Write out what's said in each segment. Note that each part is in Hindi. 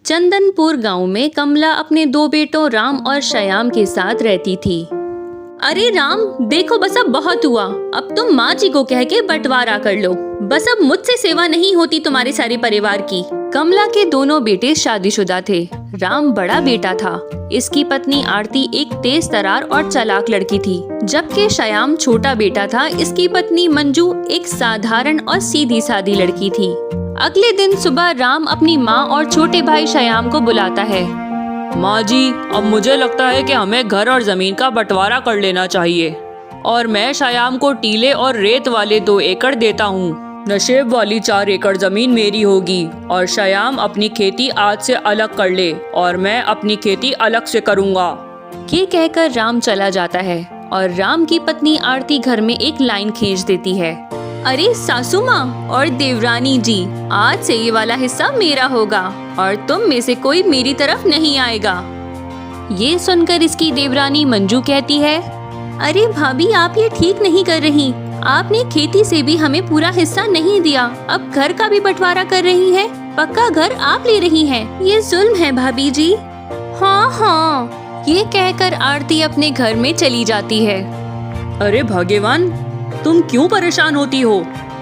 चंदनपुर गांव में कमला अपने दो बेटों राम और श्याम के साथ रहती थी। अरे राम, देखो बस अब बहुत हुआ। अब तुम माँ जी को कह के बंटवारा कर लो। बस अब मुझसे सेवा नहीं होती तुम्हारे सारे परिवार की। कमला के दोनों बेटे शादीशुदा थे। राम बड़ा बेटा था। इसकी पत्नी आरती एक तेज तरार और चालाक लड़की थी, जबकि श्याम छोटा बेटा था। इसकी पत्नी मंजू एक साधारण और सीधी सादी लड़की थी। अगले दिन सुबह राम अपनी माँ और छोटे भाई श्याम को बुलाता है। माँ जी, अब मुझे लगता है कि हमें घर और जमीन का बंटवारा कर लेना चाहिए और मैं श्याम को टीले और रेत वाले 2 एकड़ देता हूँ। नशेब वाली 4 एकड़ जमीन मेरी होगी और श्याम अपनी खेती आज से अलग कर ले और मैं अपनी खेती अलग से करूँगा। ये कहकर राम चला जाता है और राम की पत्नी आरती घर में एक लाइन खींच देती है। अरे सासू माँ और देवरानी जी, आज से ये वाला हिस्सा मेरा होगा और तुम में से कोई मेरी तरफ नहीं आएगा। ये सुनकर इसकी देवरानी मंजू कहती है, अरे भाभी, आप ये ठीक नहीं कर रही। आपने खेती से भी हमें पूरा हिस्सा नहीं दिया, अब घर का भी बंटवारा कर रही है। पक्का घर आप ले रही हैं। ये जुल्म है भाभी जी। हाँ हाँ, ये कहकर आरती अपने घर में चली जाती है। अरे भाग्यवान, तुम क्यों परेशान होती हो?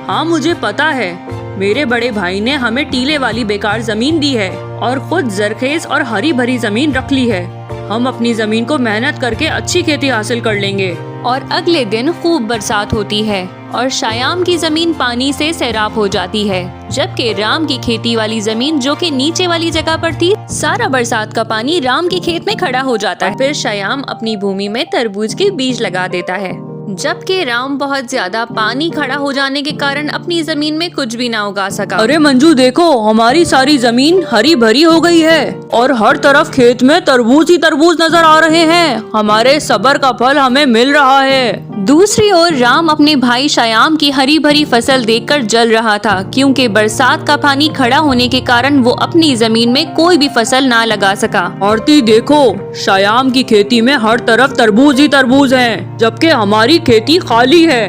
हाँ, मुझे पता है, मेरे बड़े भाई ने हमें टीले वाली बेकार जमीन दी है और खुद जरखेज और हरी भरी जमीन रख ली है। हम अपनी जमीन को मेहनत करके अच्छी खेती हासिल कर लेंगे। और अगले दिन खूब बरसात होती है और श्याम की जमीन पानी से सैराब हो जाती है, जबकि राम की खेती वाली जमीन, जो कि नीचे वाली जगह पर थी, सारा बरसात का पानी राम के खेत में खड़ा हो जाता है। फिर श्याम अपनी भूमि में तरबूज के बीज लगा देता है, जबकि राम बहुत ज्यादा पानी खड़ा हो जाने के कारण अपनी जमीन में कुछ भी ना उगा सका। अरे मंजू, देखो, हमारी सारी जमीन हरी भरी हो गई है और हर तरफ खेत में तरबूज ही तरबूज नजर आ रहे हैं। हमारे सब्र का फल हमें मिल रहा है। दूसरी ओर राम अपने भाई श्याम की हरी भरी फसल देखकर जल रहा था, क्योंकि बरसात का पानी खड़ा होने के कारण वो अपनी जमीन में कोई भी फसल ना लगा सका। आरती, देखो, श्याम की खेती में हर तरफ तरबूज ही तरबूज हैं, जबकि हमारी खेती खाली है।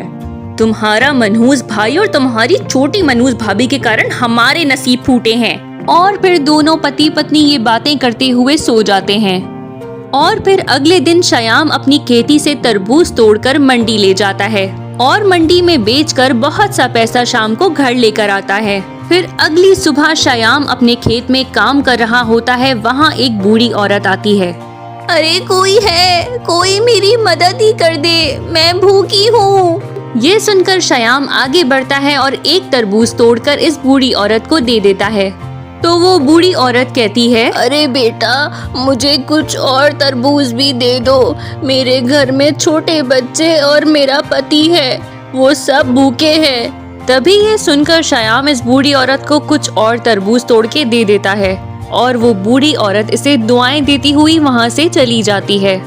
तुम्हारा मनहूस भाई और तुम्हारी छोटी मनहूस भाभी के कारण हमारे नसीब फूटे हैं। और फिर दोनों पति पत्नी ये बातें करते हुए सो जाते हैं। और फिर अगले दिन श्याम अपनी खेती से तरबूज तोड़कर मंडी ले जाता है और मंडी में बेचकर बहुत सा पैसा शाम को घर लेकर आता है। फिर अगली सुबह श्याम अपने खेत में काम कर रहा होता है। वहाँ एक बूढ़ी औरत आती है। अरे कोई है, कोई मेरी मदद ही कर दे, मैं भूखी हूँ। ये सुनकर श्याम आगे बढ़ता है और एक तरबूज तोड़कर इस बूढ़ी औरत को दे देता है। तो वो बूढ़ी औरत कहती है, अरे बेटा, मुझे कुछ और तरबूज भी दे दो। मेरे घर में छोटे बच्चे और मेरा पति है, वो सब भूखे हैं। तभी ये सुनकर श्याम इस बूढ़ी औरत को कुछ और तरबूज तोड़ के दे देता है और वो बूढ़ी औरत इसे दुआएं देती हुई वहाँ से चली जाती है।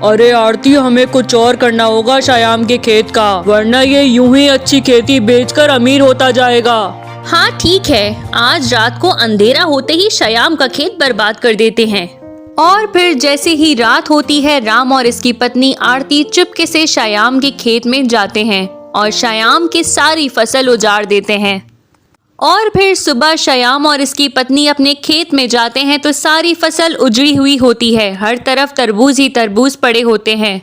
अरे आरती, हमें कुछ और करना होगा श्याम के खेत का, वरना ये यूं ही अच्छी खेती बेचकर अमीर होता जाएगा। हाँ ठीक है, आज रात को अंधेरा होते ही श्याम का खेत बर्बाद कर देते हैं। और फिर जैसे ही रात होती है, राम और इसकी पत्नी आरती चुपके से श्याम के खेत में जाते हैं और श्याम की सारी फसल उजाड़ देते हैं। और फिर सुबह श्याम और इसकी पत्नी अपने खेत में जाते हैं तो सारी फसल उजड़ी हुई होती है। हर तरफ तरबूज ही तरबूज पड़े होते हैं।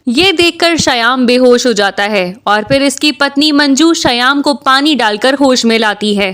ये देखकर श्याम बेहोश हो जाता है और फिर इसकी पत्नी मंजू श्याम को पानी डालकर होश में लाती है।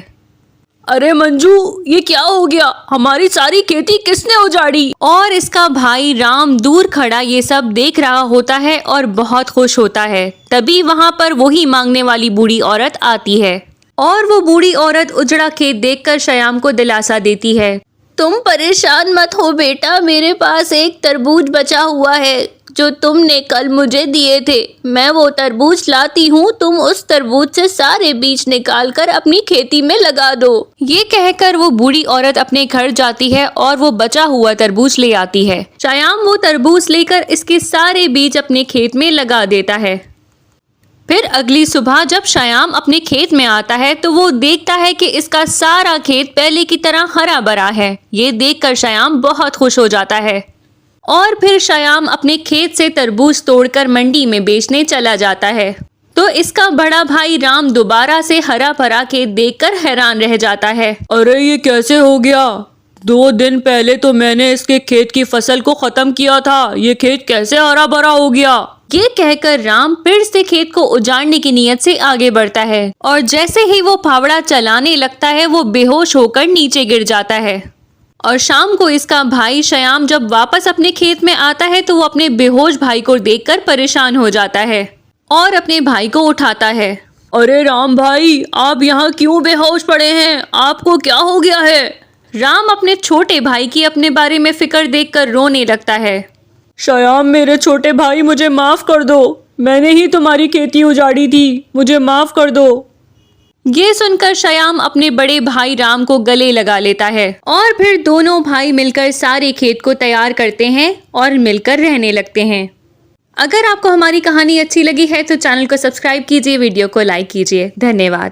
अरे मंजू, ये क्या हो गया? हमारी सारी खेती किसने उजाड़ी? और इसका भाई राम दूर खड़ा ये सब देख रहा होता है और बहुत खुश होता है। तभी वहाँ पर वही मांगने वाली बूढ़ी औरत आती है और वो बूढ़ी औरत उजड़ा खेत देखकर श्याम को दिलासा देती है। तुम परेशान मत हो बेटा, मेरे पास एक तरबूज बचा हुआ है जो तुमने कल मुझे दिए थे। मैं वो तरबूज लाती हूँ, तुम उस तरबूज से सारे बीज निकाल कर अपनी खेती में लगा दो। ये कहकर वो बूढ़ी औरत अपने घर जाती है और वो बचा हुआ तरबूज ले आती है। श्याम वो तरबूज लेकर इसके सारे बीज अपने खेत में लगा देता है। फिर अगली सुबह जब श्याम अपने खेत में आता है तो वो देखता है कि इसका सारा खेत पहले की तरह हरा भरा है। ये देखकर श्याम बहुत खुश हो जाता है और फिर श्याम अपने खेत से तरबूज तोड़कर मंडी में बेचने चला जाता है। तो इसका बड़ा भाई राम दोबारा से हरा भरा खेत देखकर हैरान रह जाता है। अरे ये कैसे हो गया? 2 दिन पहले तो मैंने इसके खेत की फसल को खत्म किया था, ये खेत कैसे हरा भरा हो गया। ये कहकर राम फिर से खेत को उजाड़ने की नीयत से आगे बढ़ता है और जैसे ही वो फावड़ा चलाने लगता है वो बेहोश होकर नीचे गिर जाता है। और शाम को इसका भाई श्याम जब वापस अपने खेत में आता है तो वो अपने बेहोश भाई को देखकर परेशान हो जाता है और अपने भाई को उठाता है। अरे राम भाई, आप यहाँ क्यों बेहोश पड़े हैं, आपको क्या हो गया है। राम अपने छोटे भाई की अपने बारे में फिक्र देखकर रोने लगता है। श्याम मेरे छोटे भाई, मुझे माफ कर दो, मैंने ही तुम्हारी खेती उजाड़ी थी, मुझे माफ कर दो। ये सुनकर श्याम अपने बड़े भाई राम को गले लगा लेता है और फिर दोनों भाई मिलकर सारे खेत को तैयार करते हैं और मिलकर रहने लगते हैं। अगर आपको हमारी कहानी अच्छी लगी है तो चैनल को सब्सक्राइब कीजिए, वीडियो को लाइक कीजिए। धन्यवाद।